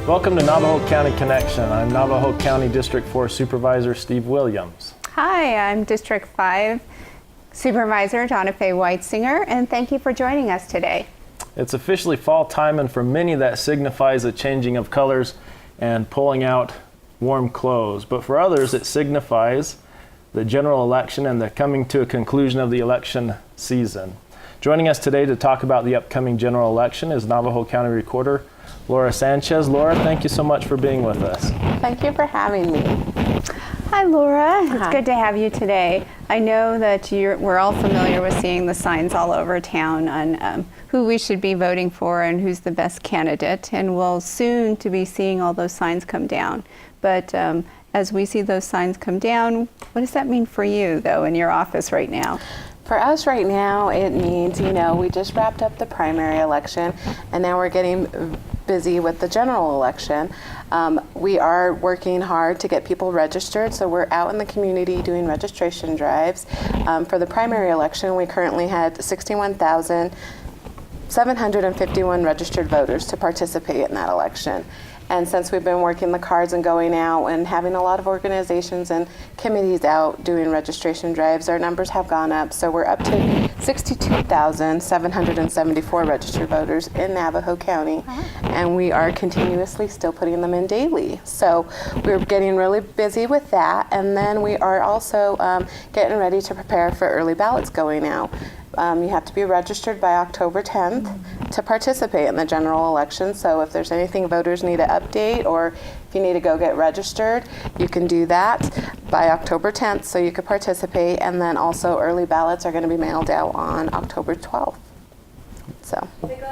Welcome to Navajo County Connection. I'm Navajo County District 4 Supervisor Steve Williams. Hi, I'm District 5 Supervisor Dawnafae Whitesinger, and thank you for joining us today. It's officially fall time, and for many that signifies a changing of colors and pulling out warm clothes. But for others, it signifies the general election and the coming to a conclusion of the election season. Joining us today to talk about the upcoming general election is Navajo County Recorder Laura Sanchez. Laura, thank you so much for being with us. Thank you for having me. Hi, Laura. Hi. It's good to have you today. I know that we're all familiar with seeing the signs all over town on who we should be voting for and who's the best candidate, and we'll soon to be seeing all those signs come down. But as we see those signs come down, what does that mean for you, though, in your office right now? For us right now, it means, we just wrapped up the primary election, and now we're getting busy with the general election. We are working hard to get people registered, so we're out in the community doing registration drives. For the primary election, we currently had 61,751 registered voters to participate in that election. And since we've been working the cards and going out and having a lot of organizations and committees out doing registration drives, our numbers have gone up. So we're up to 62,774 registered voters in Navajo County. And we are continuously still putting them in daily. So we're getting really busy with that. And then we are also getting ready to prepare for early ballots going out. You have to be registered by October 10th to participate in the general election. So if there's anything voters need to update, or if you need to go get registered, you can do that by October 10th so you could participate. And then also early ballots are going to be mailed out on October 12th. So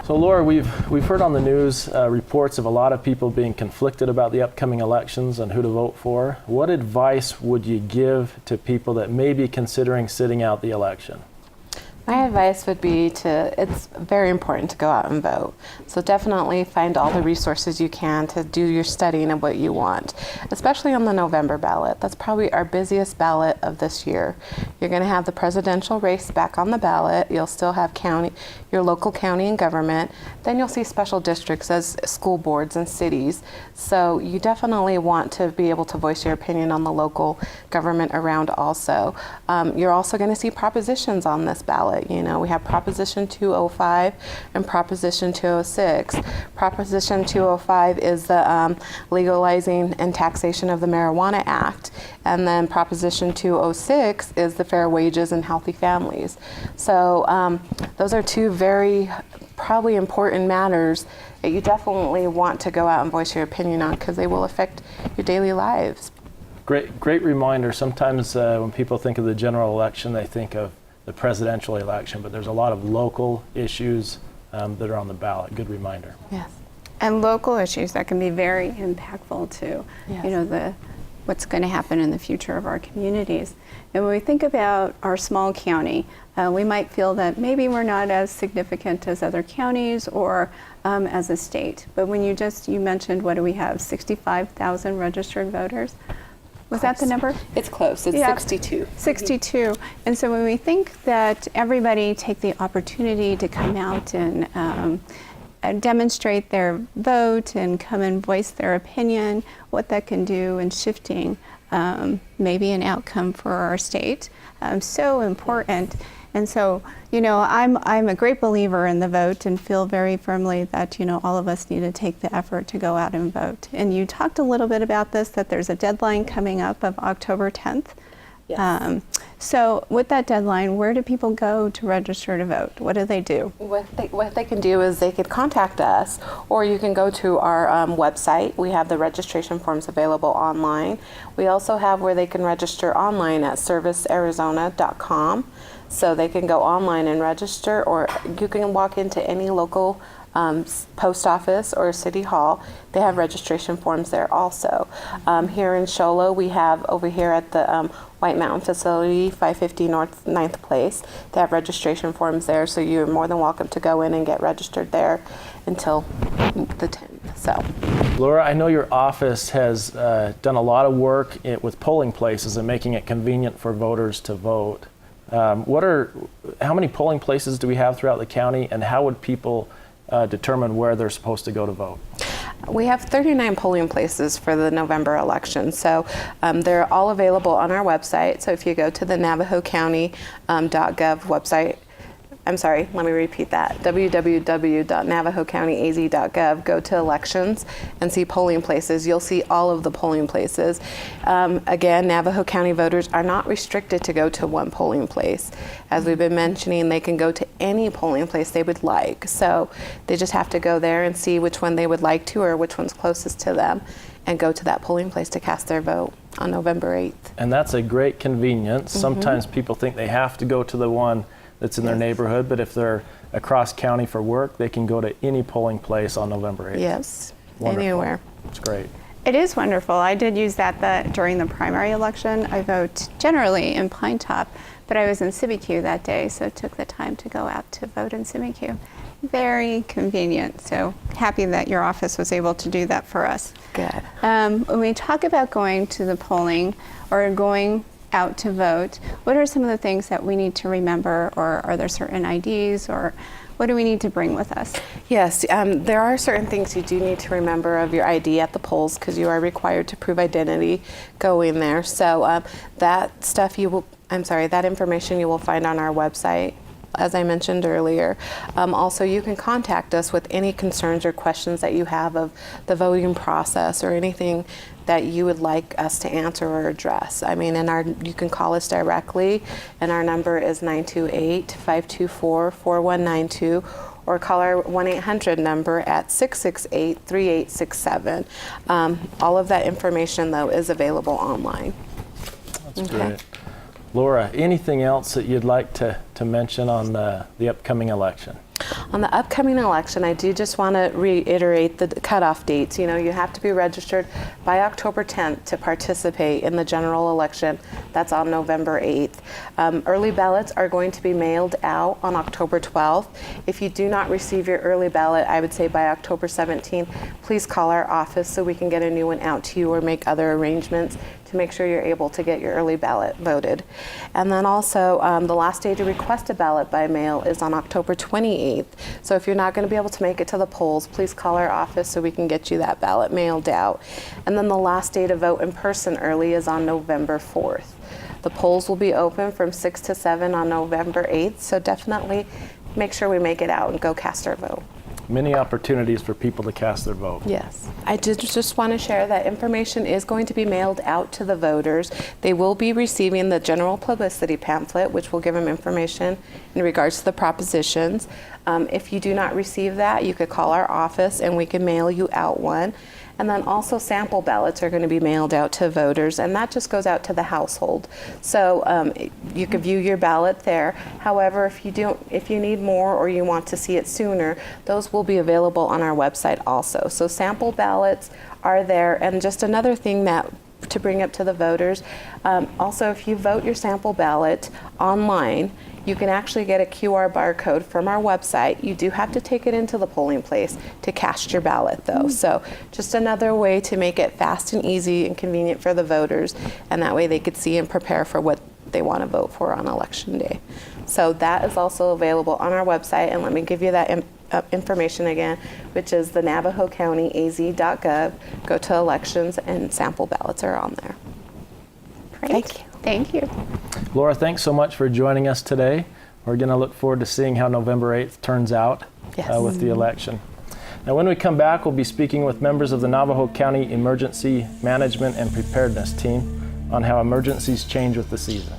Laura, we've heard on the news reports of a lot of people being conflicted about the upcoming elections and who to vote for. What advice would you give to people that may be considering sitting out the election? my advice would be it's very important to go out and vote. So definitely find all the resources you can to do your studying of what you want, especially on the November ballot. That's probably our busiest ballot of this year. You're going to have the presidential race back on the ballot. You'll still have your local county and government. Then you'll see special districts as school boards and cities. So you definitely want to be able to voice your opinion on the local government around also. You're also going to see propositions on this ballot. You know, we have Proposition 205 and Proposition 206. Proposition 205 is the legalizing and taxation of the Marijuana Act. And then Proposition 206 is the fair wages and healthy families. So those are two very probably important matters that you definitely want to go out and voice your opinion on, because they will affect your daily lives. Great reminder. Sometimes when people think of the general election, they think of the presidential election, but there's a lot of local issues that are on the ballot. Good reminder. Yes. And local issues that can be very impactful to, Yes. you know, what's going to happen in the future of our communities. And when we think about our small county, we might feel that maybe we're not as significant as other counties or as a state. But when you mentioned, what do we have, 65,000 registered voters? Was that the number? It's close. It's 62. 62. And so when we think that everybody take the opportunity to come out and demonstrate their vote and come and voice their opinion, what that can do in shifting maybe an outcome for our state, so important. And so, you know, I'm a great believer in the vote and feel very firmly that, you know, all of us need to take the effort to go out and vote. And you talked a little bit about this, that there's a deadline coming up of October 10th. Yes. So with that deadline, where do people go to register to vote? What do they do? What they can do is they could contact us, or you can go to our website. We have the registration forms available online. We also have where they can register online at servicearizona.com. So they can go online and register, or you can walk into any local post office or city hall. They have registration forms there also. Here in Show Low, we have over here at the White Mountain facility, 550 North 9th Place. They have registration forms there, so you're more than welcome to go in and get registered there until the 10th. So, Laura, I know your office has done a lot of work with polling places and making it convenient for voters to vote. How many polling places do we have throughout the county, and how would people determine where they're supposed to go to vote? We have 39 polling places for the November election, so they're all available on our website. So if you go to the Navajo County .gov website, I'm sorry, let me repeat that, www.navajocountyaz.gov, go to elections and see polling places. You'll see all of the polling places. Again, Navajo County voters are not restricted to go to one polling place. As we've been mentioning, they can go to any polling place they would like. So they just have to go there and see which one they would like to or which one's closest to them and go to that polling place to cast their vote on November 8th. And that's a great convenience. Sometimes people think they have to go to the one that's in their neighborhood, but if they're across county for work, they can go to any polling place on November 8th. Yes, Wonderful. anywhere. It's great. It is wonderful. I did use that during the primary election. I vote generally in Pine Top, but I was in Sibique that day, so took the time to go out to vote in Sibique. Very convenient. So happy that your office was able to do that for us. Good. When we talk about going to the polling or going out to vote, what are some of the things that we need to remember, or are there certain IDs, or what do we need to bring with us? Yes, there are certain things you do need to remember of your ID at the polls because you are required to prove identity going there. So that information you will find on our website, as I mentioned earlier. Also, you can contact us with any concerns or questions that you have of the voting process or anything that you would like us to answer or address. I mean, you can call us directly, and our number is 928-524-4192, or call our 1-800 number at 668-3867. All of that information, though, is available online. That's great. Laura, anything else that you'd like to mention on the upcoming election? On the upcoming election, I do just want to reiterate the cutoff dates. You know, you have to be registered by October 10th to participate in the general election. That's on November 8th. Early ballots are going to be mailed out on October 12th. If you do not receive your early ballot, I would say by October 17th, please call our office so we can get a new one out to you or make other arrangements to make sure you're able to get your early ballot voted. And then also, the last day to request a ballot by mail is on October 28th. So if you're not going to be able to make it to the polls, please call our office so we can get you that ballot mailed out. And then the last day to vote in person early is on November 4th. The polls will be open from 6 to 7 on November 8th, so definitely make sure we make it out and go cast our vote. Many opportunities for people to cast their vote. Yes. I did just want to share that information is going to be mailed out to the voters. They will be receiving the general publicity pamphlet, which will give them information in regards to the propositions. If you do not receive that, you could call our office and we can mail you out one. And then also sample ballots are going to be mailed out to voters, and that just goes out to the household. So you can view your ballot there. However, if you need more or you want to see it sooner, those will be available on our website also. So sample ballots are there. And just another thing to bring up to the voters, also if you vote your sample ballot online, you can actually get a QR barcode from our website. You do have to take it into the polling place to cast your ballot, though. So just another way to make it fast and easy and convenient for the voters, and that way they could see and prepare for what they want to vote for on Election Day. So that is also available on our website, and let me give you that information again, which is the NavajoCountyAZ.gov. Go to elections, and sample ballots are on there. Great. Thank you. Thank you. Laura, thanks so much for joining us today. We're going to look forward to seeing how November 8th turns out with the election. Now, when we come back, we'll be speaking with members of the Navajo County Emergency Management and Preparedness Team on how emergencies change with the season.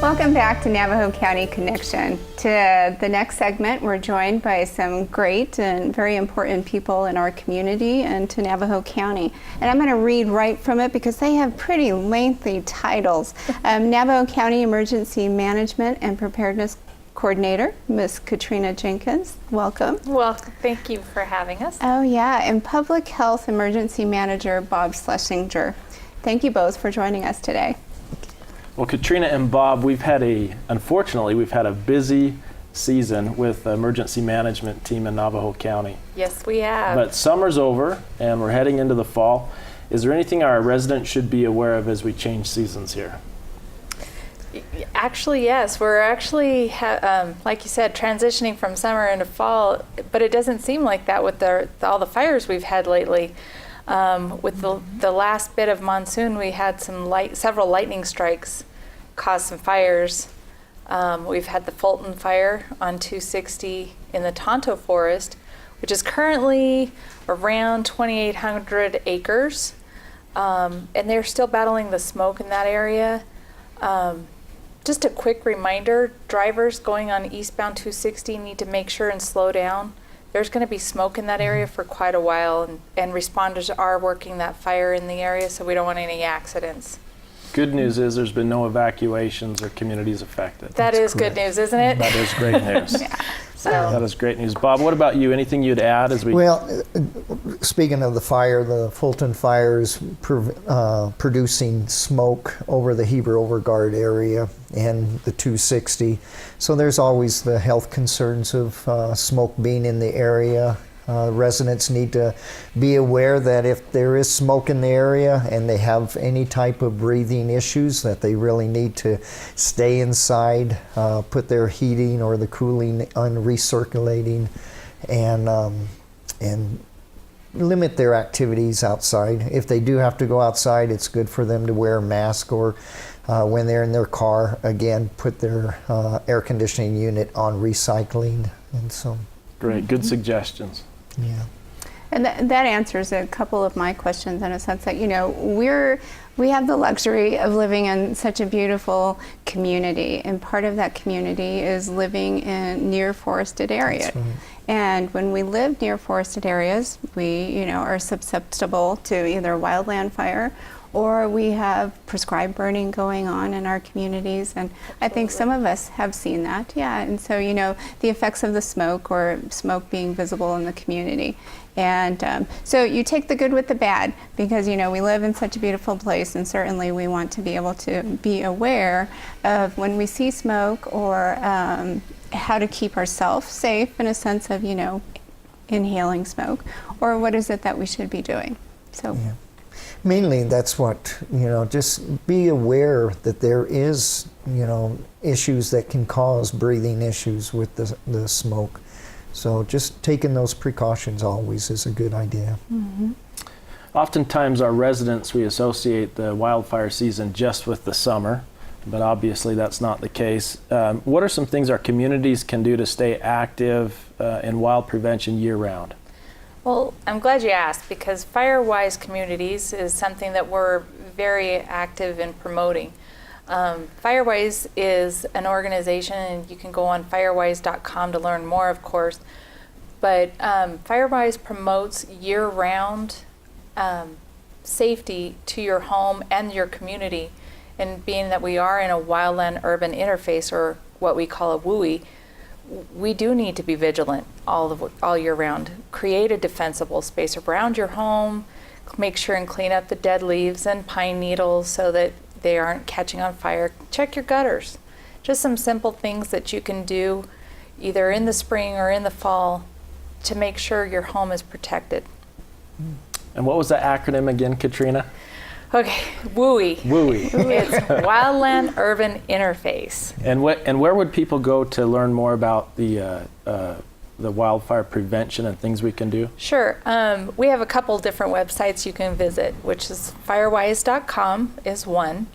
Welcome back to Navajo County Connection. To the next segment, we're joined by some great and very important people in our community and to Navajo County. And I'm going to read right from it because they have pretty lengthy titles. Navajo County Emergency Management and Preparedness Coordinator, Ms. Catrina Jenkins. Welcome. Well, thank you for having us. Oh yeah, and Public Health Emergency Manager, Bob Schlesinger. Thank you both for joining us today. Well, Catrina and Bob, unfortunately, we've had a busy season with the emergency management team in Navajo County. Yes, we have. But summer's over and we're heading into the fall. Is there anything our residents should be aware of as we change seasons here? Actually, yes. We're actually, like you said, transitioning from summer into fall, but it doesn't seem like that with all the fires we've had lately. With the last bit of monsoon, we had several lightning strikes cause some fires. We've had the Fulton fire on 260 in the Tonto Forest, which is currently around 2,800 acres, and they're still battling the smoke in that area. Just a quick reminder, drivers going on eastbound 260 need to make sure and slow down. There's going to be smoke in that area for quite a while, and responders are working that fire in the area, so we don't want any accidents. Good news is there's been no evacuations or communities affected. That is good news, isn't it? That is great news. So, That is great news. Bob, what about you? Anything you'd add as we... Well, speaking of the fire, the Fulton fire is producing smoke over the Heber Overguard area and the 260. So there's always the health concerns of smoke being in the area. Residents need to be aware that if there is smoke in the area and they have any type of breathing issues, that they really need to stay inside, put their heating or the cooling on recirculating, and limit their activities outside. If they do have to go outside, it's good for them to wear a mask, or when they're in their car, again, put their air conditioning unit on recycling. And so, Great, good suggestions. yeah. And that answers a couple of my questions in a sense that, we have the luxury of living in such a beautiful community, and part of that community is living in near forested areas. That's right. And when we live near forested areas, we, are susceptible to either wildland fire, or we have prescribed burning going on in our communities. And I think some of us have seen that, yeah. And so, the effects of the smoke, or smoke being visible in the community. And so you take the good with the bad, because, we live in such a beautiful place, and certainly we want to be able to be aware of when we see smoke, or how to keep ourselves safe in a sense of, inhaling smoke, or what is it that we should be doing. So. Yeah. Mainly, that's what, just be aware that there is, issues that can cause breathing issues with the smoke. So just taking those precautions always is a good idea. Mm-hmm. Oftentimes our residents, we associate the wildfire season just with the summer, but obviously that's not the case. What are some things our communities can do to stay active in wild prevention year-round? well, I'm glad you asked, because Firewise Communities is something that we're very active in promoting. Firewise is an organization, and you can go on firewise.com to learn more, of course. But Firewise promotes year-round safety to your home and your community. And being that we are in a wildland-urban interface, or what we call a WUI, we do need to be vigilant all year round. Create a defensible space around your home. Make sure and clean up the dead leaves and pine needles so that they aren't catching on fire. Check your gutters. Just some simple things that you can do either in the spring or in the fall to make sure your home is protected. And what was that acronym again, Catrina? Okay, WUI. WUI. It's Wildland Urban Interface. And where would people go to learn more about the wildfire prevention and things we can do? Sure. We have a couple different websites you can visit, which is firewise.com is one,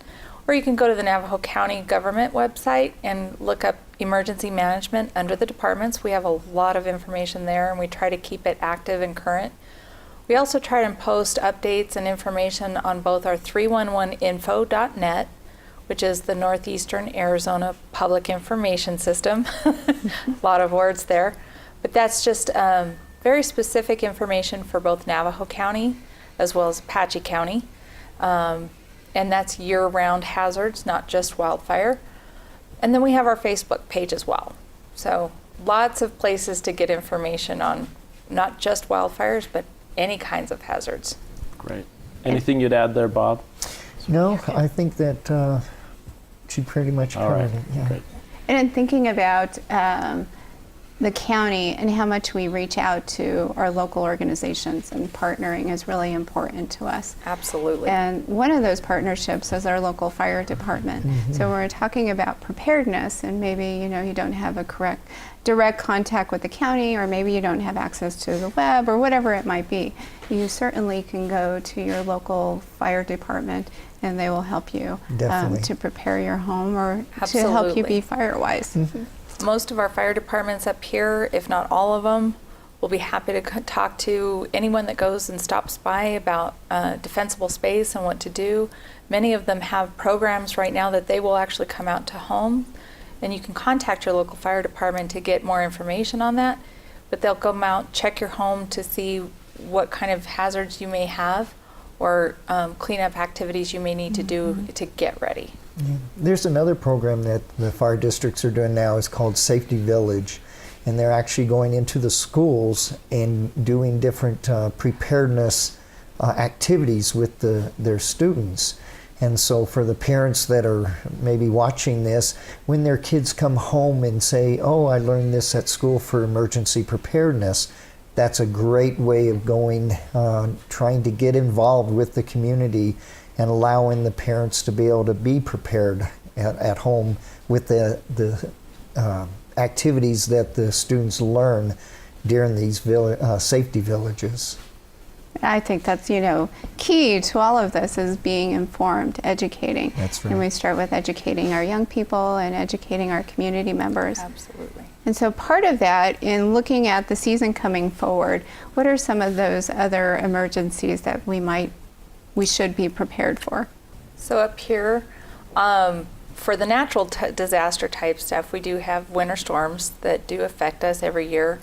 or you can go to the Navajo County government website and look up emergency management under the departments. We have a lot of information there, and we try to keep it active and current. We also try to post updates and information on both our 311info.net, which is the Northeastern Arizona Public Information System. A lot of words there. But that's just very specific information for both Navajo County as well as Apache County. And that's year-round hazards, not just wildfire. And then we have our Facebook page as well. So lots of places to get information on not just wildfires, but any kinds of hazards. Great. Anything you'd add there, Bob? No, I think that she pretty much All covered right. it. Yeah. Great. And in thinking about the county and how much we reach out to our local organizations, and partnering is really important to us. Absolutely. And one of those partnerships is our local fire department. So when we're talking about preparedness, and maybe you don't have a direct contact with the county, or maybe you don't have access to the web, or whatever it might be, you certainly can go to your local fire department, and they will help you to prepare your home, or to help you be fire-wise. Most of our fire departments up here, if not all of them, will be happy to talk to anyone that goes and stops by about defensible space and what to do. Many of them have programs right now that they will actually come out to home, and you can contact your local fire department to get more information on that. But they'll come out, check your home to see what kind of hazards you may have, or cleanup activities you may need to do to get ready. Yeah. There's another program that the fire districts are doing now. It's called Safety Village, and they're actually going into the schools and doing different preparedness activities with their students. And so for the parents that are maybe watching this, when their kids come home and say, oh, I learned this at school for emergency preparedness, that's a great way of going, trying to get involved with the community and allowing the parents to be able to be prepared at home with the activities that the students learn during these safety villages. I think that's, key to all of this is being informed, educating. That's right. And we start with educating our young people and educating our community members. Absolutely. And so part of that, in looking at the season coming forward, what are some of those other emergencies that we should be prepared for? So up here, for the natural disaster type stuff, we do have winter storms that do affect us every year.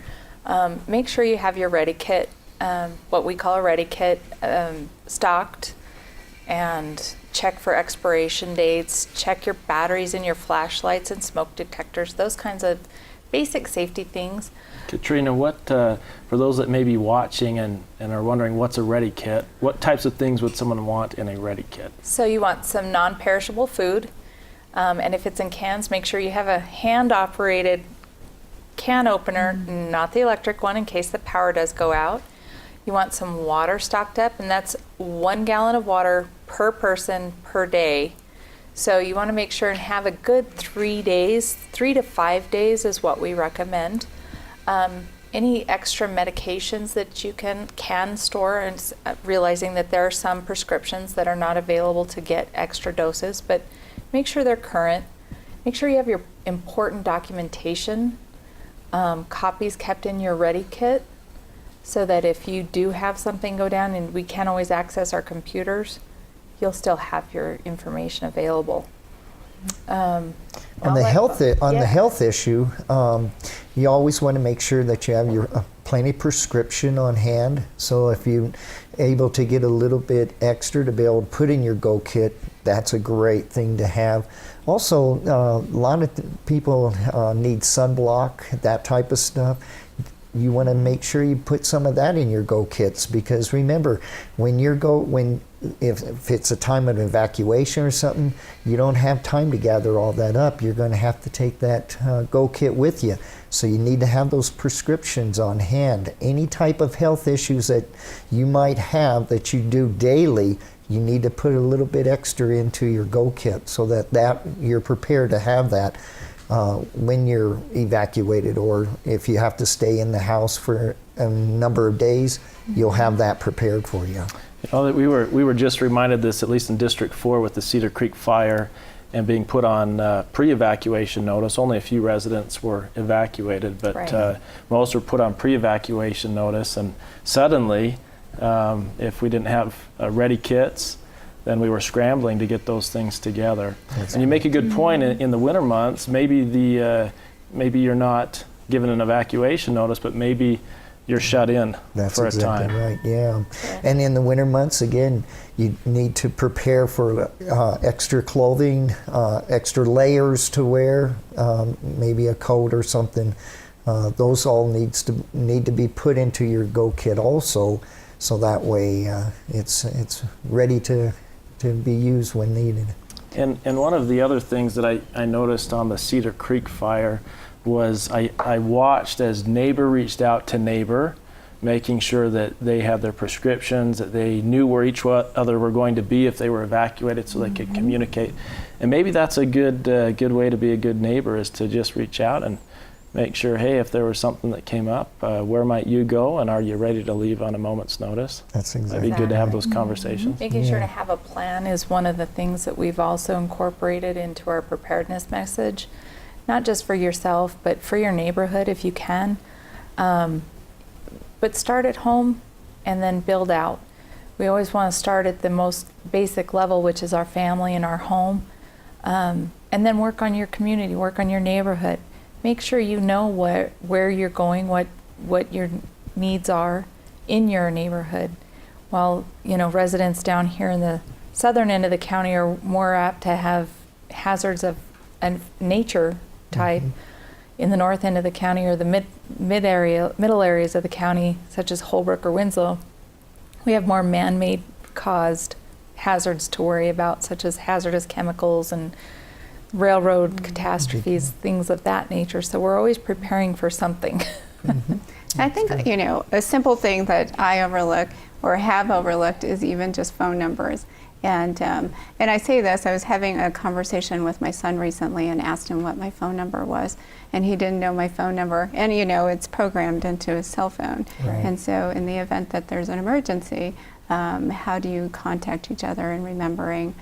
Make sure you have your ready kit, what we call a ready kit, stocked, and check for expiration dates, check your batteries and your flashlights and smoke detectors, those kinds of basic safety things. Catrina, what for those that may be watching and are wondering what's a ready kit, what types of things would someone want in a ready kit? So you want some non-perishable food, and if it's in cans, make sure you have a hand-operated can opener, not the electric one, in case the power does go out. You want some water stocked up, and that's 1 gallon of water per person per day. So you want to make sure and have a good 3 days, 3 to 5 days is what we recommend. Any extra medications that you can store, and realizing that there are some prescriptions that are not available to get extra doses, but make sure they're current. Make sure you have your important documentation, copies kept in your ready kit, so that if you do have something go down and we can't always access our computers, you'll still have your information available. On the health issue, you always want to make sure that you have your plenty prescription on hand. So if you're able to get a little bit extra to be able to put in your go kit, that's a great thing to have. Also, a lot of people need sunblock, that type of stuff. You want to make sure you put some of that in your go kits, because remember, if it's a time of evacuation or something, you don't have time to gather all that up. You're going to have to take that go kit with you. So you need to have those prescriptions on hand. Any type of health issues that you might have that you do daily, you need to put a little bit extra into your go kit so that you're prepared to have that when you're evacuated, or if you have to stay in the house for a number of days, you'll have that prepared for you. We were just reminded this, at least in District 4 with the Cedar Creek fire and being put on pre-evacuation notice. Only a few residents were evacuated, but right. Most were put on pre-evacuation notice, and suddenly if we didn't have ready kits, then we were scrambling to get those things together. Exactly. And you make a good point. In the winter months, maybe you're not given an evacuation notice, but maybe you're shut in for a time. That's exactly right, yeah. And in the winter months, again, you need to prepare for extra clothing, extra layers to wear, maybe a coat or something. Those all need to be put into your go kit also, so that way it's ready to be used when needed. And one of the other things that I noticed on the Cedar Creek fire was I watched as neighbor reached out to neighbor, making sure that they had their prescriptions, that they knew where each other were going to be if they were evacuated, so they could communicate. And maybe that's a good way to be a good neighbor, is to just reach out and make sure, hey, if there was something that came up, where might you go, and are you ready to leave on a moment's notice? That's exactly. It'd be good to have those conversations. Making sure to have a plan is one of the things that we've also incorporated into our preparedness message, not just for yourself, but for your neighborhood if you can. But start at home and then build out. We always want to start at the most basic level, which is our family and our home, and then work on your community, work on your neighborhood. Make sure you know where you're going, what your needs are in your neighborhood. While residents down here in the southern end of the county are more apt to have hazards of a nature type, in the north end of the county or the middle areas of the county, such as Holbrook or Winslow, we have more man-made caused hazards to worry about, such as hazardous chemicals and railroad catastrophes, things of that nature. So we're always preparing for something. I think, a simple thing that I overlook or have overlooked is even just phone numbers. And I say this, I was having a conversation with my son recently and asked him what my phone number was, and he didn't know my phone number. And it's programmed into his cell phone. Right. And so in the event that there's an emergency, how do you contact each other, and remembering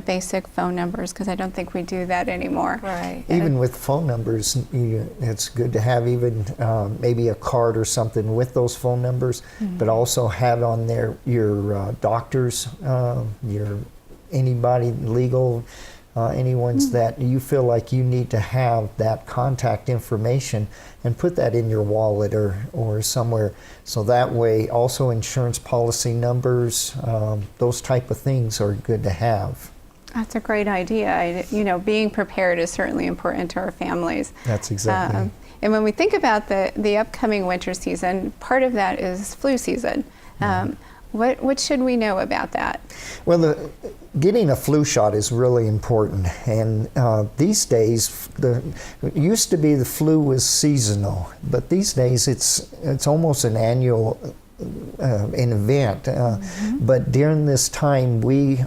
basic phone numbers, because I don't think we do that anymore. Right. Even with phone numbers, it's good to have even maybe a card or something with those phone numbers, but also have on there your doctors, your anybody legal, anyone's that you feel like you need to have that contact information, and put that in your wallet or somewhere. So that way, also insurance policy numbers, those type of things are good to have. That's a great idea. Being prepared is certainly important to our families. That's exactly. And when we think about the upcoming winter season, part of that is flu season. What should we know about that? Well, getting a flu shot is really important, and these days, it used to be the flu was seasonal, but these days it's almost an annual an event. But during this time, we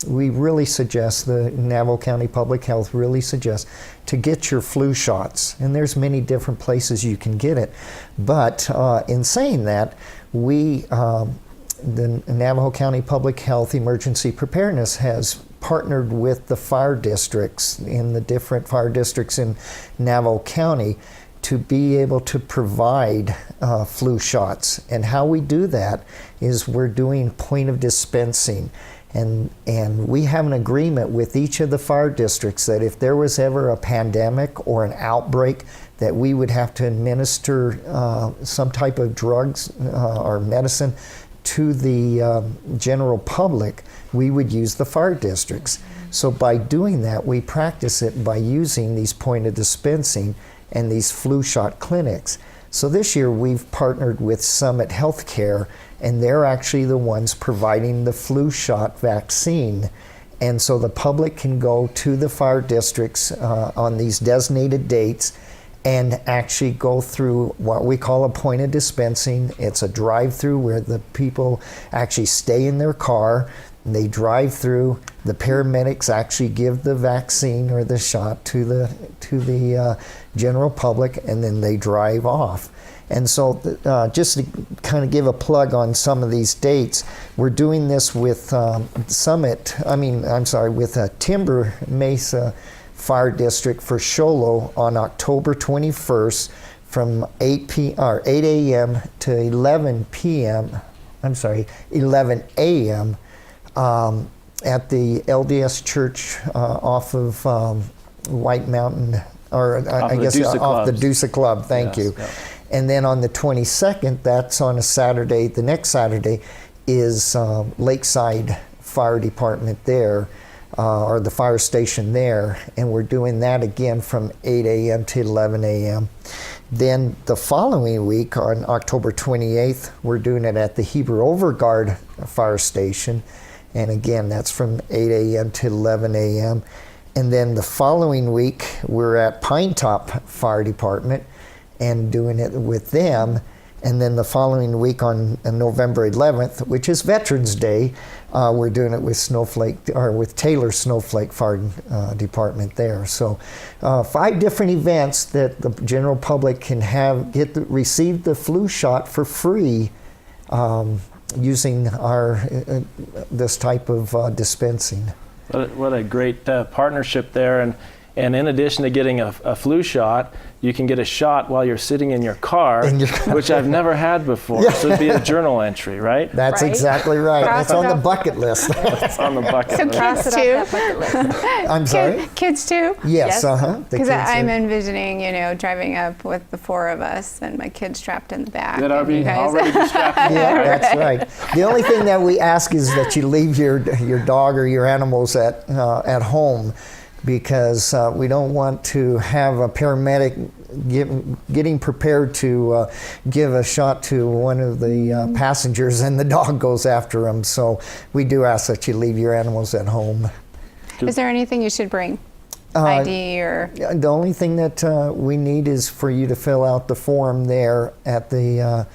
really suggest, the Navajo County Public Health really suggests, to get your flu shots, and there's many different places you can get it. But in saying that, the Navajo County Public Health Emergency Preparedness has partnered with the fire districts in the different fire districts in Navajo County to be able to provide flu shots. And how we do that is we're doing point of dispensing. And we have an agreement with each of the fire districts that if there was ever a pandemic or an outbreak, that we would have to administer some type of drugs or medicine to the general public, we would use the fire districts. So by doing that, we practice it by using these point of dispensing and these flu shot clinics. So this year we've partnered with Summit Healthcare, and they're actually the ones providing the flu shot vaccine. And so the public can go to the fire districts on these designated dates and actually go through what we call a point of dispensing. It's a drive-through where the people actually stay in their car, and they drive through. The paramedics actually give the vaccine or the shot to the general public, and then they drive off. And so just to kind of give a plug on some of these dates, we're doing this with with Timber Mesa Fire District for Sholo on October 21st from 8 a.m. to 11 a.m. At the LDS Church off of White Mountain, or I guess off the Dusa Club. Thank you. Yep. And then on the 22nd, that's on a Saturday. The next Saturday is Lakeside Fire Department there, or the fire station there, and we're doing that again from 8 a.m. to 11 a.m. Then the following week, on October 28th, we're doing it at the Hebrew Overguard Fire Station, And again, that's from 8 a.m. to 11 a.m. And then the following week, we're at Pine Top Fire Department and doing it with them. And then the following week on November 11th, which is Veterans Day, we're doing it with Taylor Snowflake Fire Department there. So 5 different events that the general public can receive the flu shot for free using this type of dispensing. What a great partnership there. And in addition to getting a flu shot, you can get a shot while you're sitting in your car, which I've never had before. Yeah. So it'd be a journal entry, right? That's Right. exactly right. Cross It's it on the off. bucket list. It's on the bucket So list. kids Cross it off too? that bucket list. I'm sorry? Kids too? Yes, the Because kids I'm are- envisioning, driving up with the 4 of us and my kids strapped in the back. That and you guys- already distracted. Yeah, that's right. The only thing that we ask is that you leave your dog or your animals at home, because we don't want to have a paramedic getting prepared to give a shot to one of the passengers and the dog goes after them. So we do ask that you leave your animals at home. Is there anything you should bring? ID or? The only thing that we need is for you to fill out the form there at the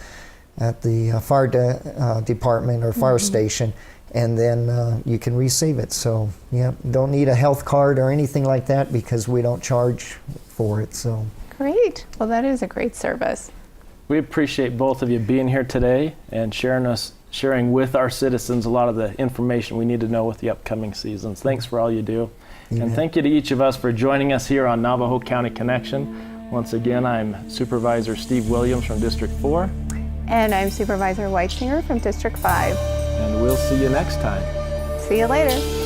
fire department or fire station, and then you can receive it. So yeah, don't need a health card or anything like that because we don't charge for it. So Great. Well, that is a great service. We appreciate both of you being here today and sharing with our citizens a lot of the information we need to know with the upcoming seasons. Thanks for all you do. And thank you to each of us for joining us here on Navajo County Connection. Once again, I'm Supervisor Steve Williams from District 4. And I'm Supervisor Whitesinger from District 5. And we'll see you next time. See you later.